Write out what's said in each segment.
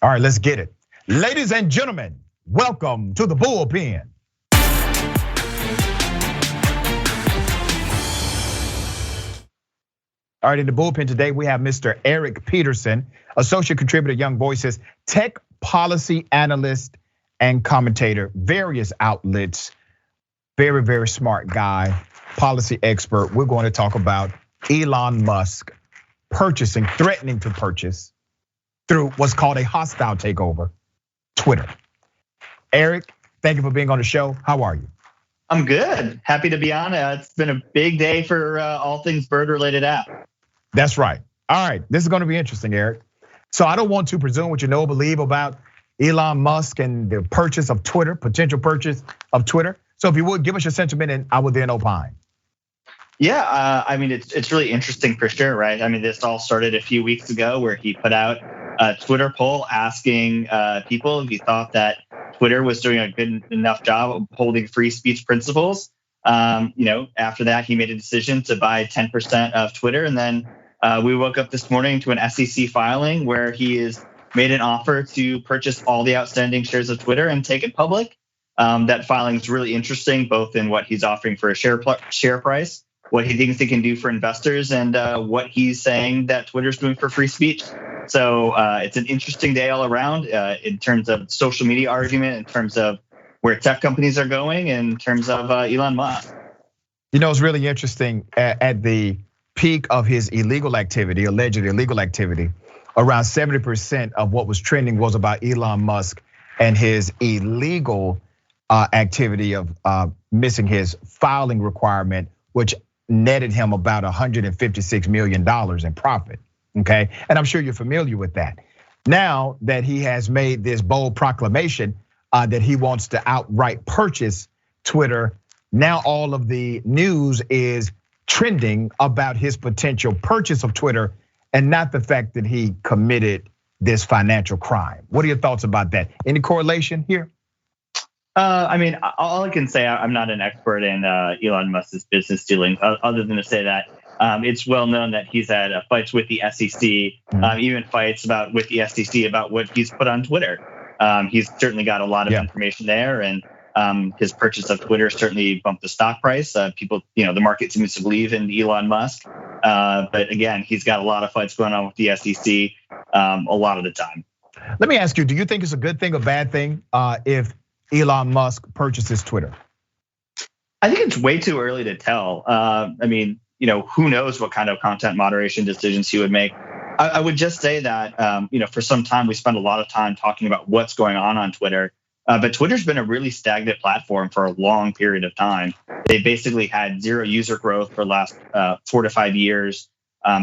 All right, let's get it. Ladies and gentlemen, welcome to the Bullpen. All right, in the Bullpen today, we have Mr. Eric Peterson, associate contributor, Young Voices, tech policy analyst and commentator, various outlets. Very, very smart guy, policy expert. We're going to talk about Elon Musk threatening to purchase through what's called a hostile takeover, Twitter. Eric, thank you for being on the show. How are you? I'm good. Happy to be on. It's been a big day for all things bird-related app. That's right. All right, this is going to be interesting, Eric. So I don't want to presume what you know or believe about Elon Musk and the purchase of Twitter, potential purchase of Twitter. So if you would, give us your sentiment and I will then opine. Yeah, I mean, it's really interesting for sure, right? I mean, this all started a few weeks ago where he put out a Twitter poll asking people if he thought that Twitter was doing a good enough job of holding free speech principles. After that, he made a decision to buy 10% of Twitter. And then we woke up this morning to an SEC filing where he has made an offer to purchase all the outstanding shares of Twitter and take it public. That filing is really interesting, both in what he's offering for a share price, what he thinks he can do for investors, and what he's saying that Twitter's doing for free speech. So it's an interesting day all around in terms of social media argument, in terms of where tech companies are going, in terms of Elon Musk. You know, it's really interesting at the peak of his illegal activity, alleged illegal activity, around 70% of what was trending was about Elon Musk and his illegal activity of missing his filing requirement, which netted him about $156 million in profit, okay? And I'm sure you're familiar with that. Now that he has made this bold proclamation that he wants to outright purchase Twitter, now all of the news is trending about his potential purchase of Twitter and not the fact that he committed this financial crime. What are your thoughts about that? Any correlation here? I mean, all I can say, I'm not an expert in Elon Musk's business dealings, other than to say that it's well known that he's had fights with the SEC, even fights with the SEC about what he's put on Twitter. He's certainly got a lot of information there, and his purchase of Twitter certainly bumped the stock price. People, the market seems to believe in Elon Musk, but again, he's got a lot of fights going on with the SEC a lot of the time. Let me ask you: do you think it's a good thing or bad thing if Elon Musk purchases Twitter? I think it's way too early to tell. I mean, who knows what kind of content moderation decisions he would make. I would just say that, for some time, we spent a lot of time talking about what's going on Twitter. But Twitter's been a really stagnant platform for a long period of time. They basically had zero user growth for the last 4 to 5 years.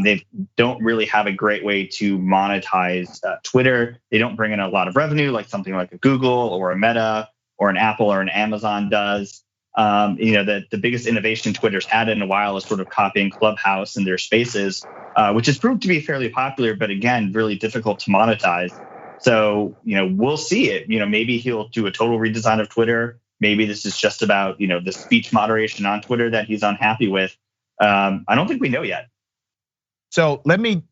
They don't really have a great way to monetize Twitter. They don't bring in a lot of revenue like something like a Google or a Meta or an Apple or an Amazon does. The biggest innovation Twitter's had in a while is sort of copying Clubhouse and their spaces, which has proved to be fairly popular, but again, really difficult to monetize. So, we'll see it. Maybe he'll do a total redesign of Twitter. Maybe this is just about, the speech moderation on Twitter that he's unhappy with. I don't think we know yet. So let me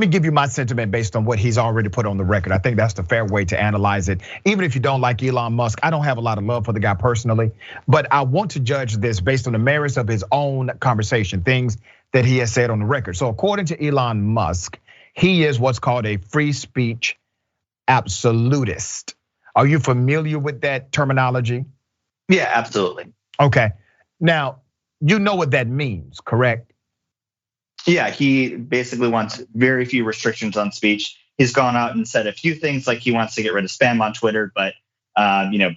give you my sentiment based on what he's already put on the record. I think that's the fair way to analyze it. Even if you don't like Elon Musk, I don't have a lot of love for the guy personally, but I want to judge this based on the merits of his own conversation, things that he has said on the record. So according to Elon Musk, he is what's called a free speech absolutist. Are you familiar with that terminology? Yeah, absolutely. Okay. Now, you know what that means, correct? Yeah, he basically wants very few restrictions on speech. He's gone out and said a few things like he wants to get rid of spam on Twitter, but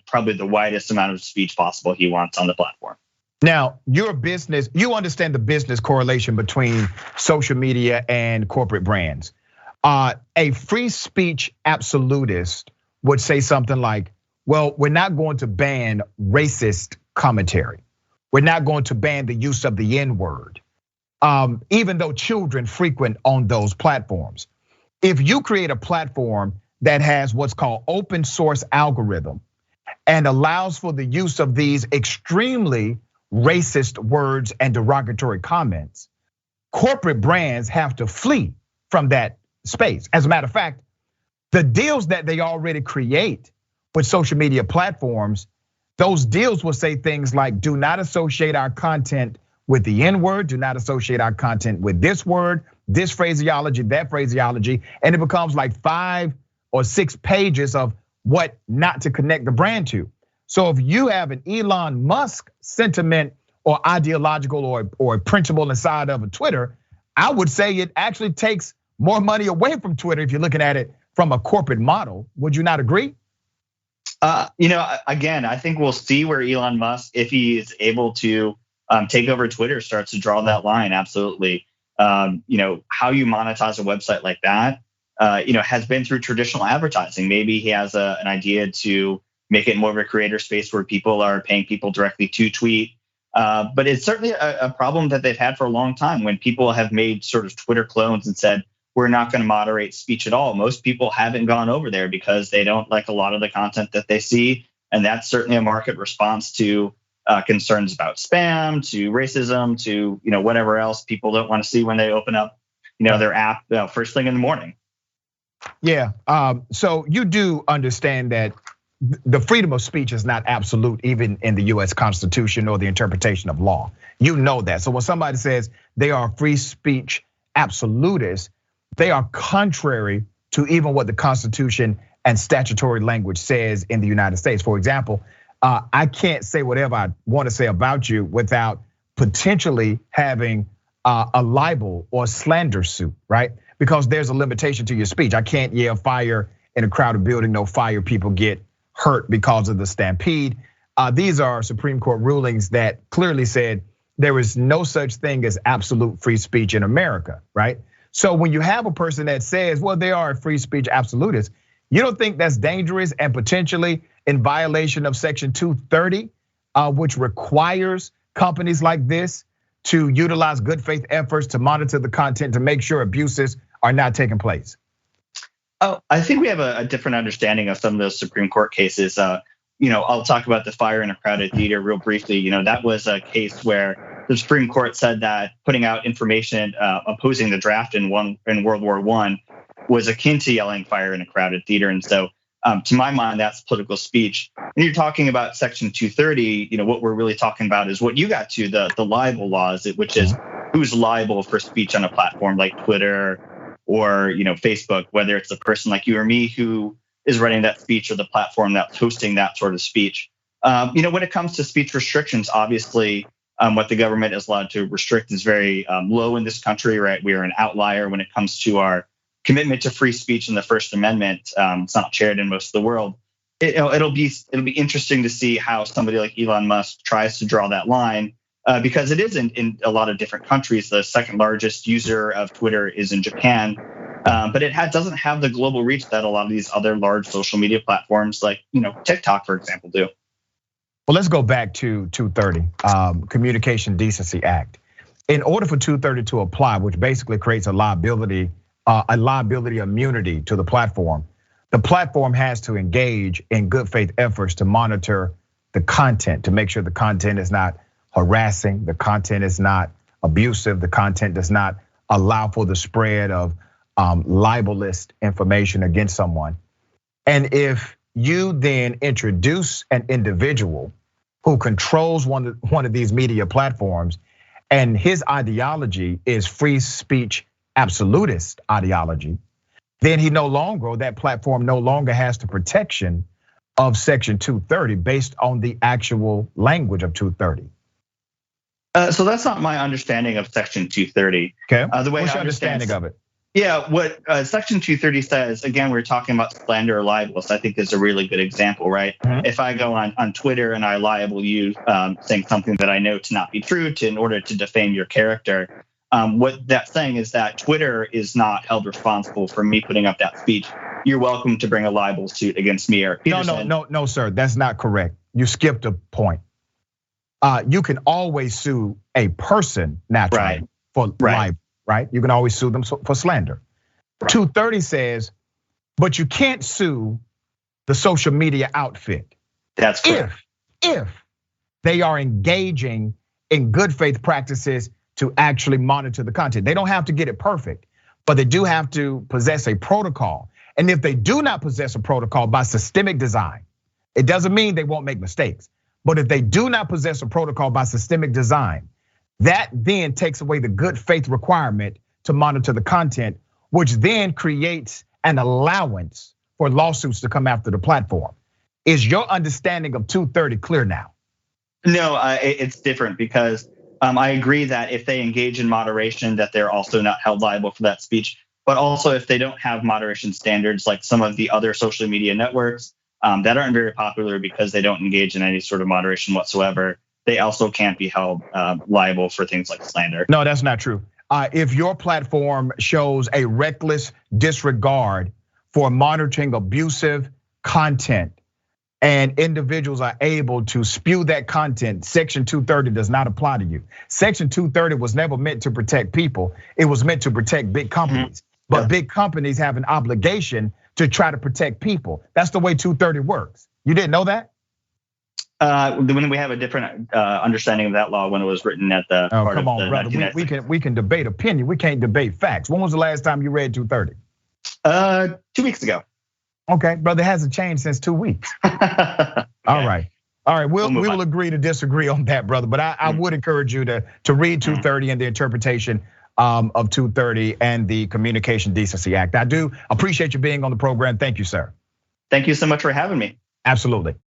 probably the widest amount of speech possible he wants on the platform. Now, your business, you understand the business correlation between social media and corporate brands. A free speech absolutist would say something like, well, we're not going to ban racist commentary. We're not going to ban the use of the N-word, even though children frequent on those platforms. If you create a platform that has what's called open source algorithm and allows for the use of these extremely racist words and derogatory comments, corporate brands have to flee from that space. As a matter of fact, The deals that they already create with social media platforms, those deals will say things like, do not associate our content with the N-word, do not associate our content with this word, this phraseology, that phraseology, and it becomes like 5 or 6 pages of what not to connect the brand to. So if you have an Elon Musk sentiment or ideological or principle inside of a Twitter, I would say it actually takes more money away from Twitter if you're looking at it from a corporate model. Would you not agree? Again, I think we'll see where Elon Musk, if he is able to take over Twitter, starts to draw that line. Absolutely. How you monetize a website like that, has been through traditional advertising. Maybe he has an idea to make it more of a creator space where people are paying people directly to tweet. But it's certainly a problem that they've had for a long time when people have made sort of Twitter clones and said, we're not going to moderate speech at all. Most people haven't gone over there because they don't like a lot of the content that they see. And that's certainly a market response to concerns about spam, to racism, to whatever else people don't want to see when they open up their app first thing in the morning. Yeah, so you do understand that the freedom of speech is not absolute, even in the US Constitution or the interpretation of law. You know that. So when somebody says they are free speech absolutists, they are contrary to even what the Constitution and statutory language says in the United States. For example, I can't say whatever I want to say about you without potentially having a libel or slander suit, right? Because there's a limitation to your speech. I can't yell fire in a crowded building, no fire, people get hurt because of the stampede. These are Supreme Court rulings that clearly said there is no such thing as absolute free speech in America, right? So when you have a person that says, well, they are a free speech absolutist, you don't think that's dangerous and potentially in violation of Section 230, which requires companies like this to utilize good faith efforts to monitor the content to make sure abuses are not taking place? Oh, I think we have a different understanding of some of those Supreme Court cases. I'll talk about the fire in a crowded theater real briefly. That was a case where the Supreme Court said that putting out information opposing the draft in World War I was akin to yelling fire in a crowded theater. And so to my mind, that's political speech. When you're talking about Section 230, what we're really talking about is what you got to, the libel laws, which is who's liable for speech on a platform like Twitter or Facebook, whether it's a person like you or me who is running that speech or the platform that's hosting that sort of speech. When it comes to speech restrictions, obviously, what the government is allowed to restrict is very low in this country, right? We are an outlier when it comes to our commitment to free speech in the First Amendment. It's not shared in most of the world. It'll be interesting to see how somebody like Elon Musk tries to draw that line, because it is in a lot of different countries. The second largest user of Twitter is in Japan, but it doesn't have the global reach that a lot of these other large social media platforms like TikTok, for example, do. Well, let's go back to 230, Communication Decency Act. In order for 230 to apply, which basically creates a liability immunity to the platform has to engage in good faith efforts to monitor the content, to make sure the content is not harassing, the content is not abusive, the content does not allow for the spread of libelous information against someone. And if you then introduce an individual who controls one of these media platforms, and his ideology is free speech absolutist ideology, then that platform no longer has the protection of Section 230 based on the actual language of 230. So that's not my understanding of Section 230. Okay. What's your understanding of it? Yeah, what Section 230 says, again, we're talking about slander or libel, so I think is a really good example, right? Mm-hmm. If I go on Twitter and I libel you saying something that I know to not be true in order to defame your character, what that's saying is that Twitter is not held responsible for me putting up that speech. You're welcome to bring a libel suit against me or Peterson. No, sir, that's not correct. You skipped a point. You can always sue a person naturally for libel, right? You can always sue them for slander. Right. 230 says, but you can't sue the social media outfit. That's correct. If they are engaging in good faith practices to actually monitor the content. They don't have to get it perfect, but they do have to possess a protocol. And if they do not possess a protocol by systemic design, it doesn't mean they won't make mistakes. But if they do not possess a protocol by systemic design, that then takes away the good faith requirement to monitor the content, which then creates an allowance for lawsuits to come after the platform. Is your understanding of 230 clear now? No, it's different because I agree that if they engage in moderation, that they're also not held liable for that speech. But also if they don't have moderation standards like some of the other social media networks that aren't very popular because they don't engage in any sort of moderation whatsoever, they also can't be held liable for things like slander. No, that's not true. If your platform shows a reckless disregard for monitoring abusive content and individuals are able to spew that content, Section 230 does not apply to you. Section 230 was never meant to protect people. It was meant to protect big companies. But big companies have an obligation to try to protect people. That's the way 230 works. You didn't know that? When we have a different understanding of that law when it was written at the part come of on, the brother. We can debate opinion. We can't debate facts. When was the last time you read 230? 2 weeks ago. Okay, brother, it hasn't changed since 2 weeks. Okay. All right, we will agree to disagree on that, brother. But I would encourage you to read 230 and the interpretation of 230 and the Communication Decency Act. I do appreciate you being on the program. Thank you, sir. Thank you so much for having me. Absolutely.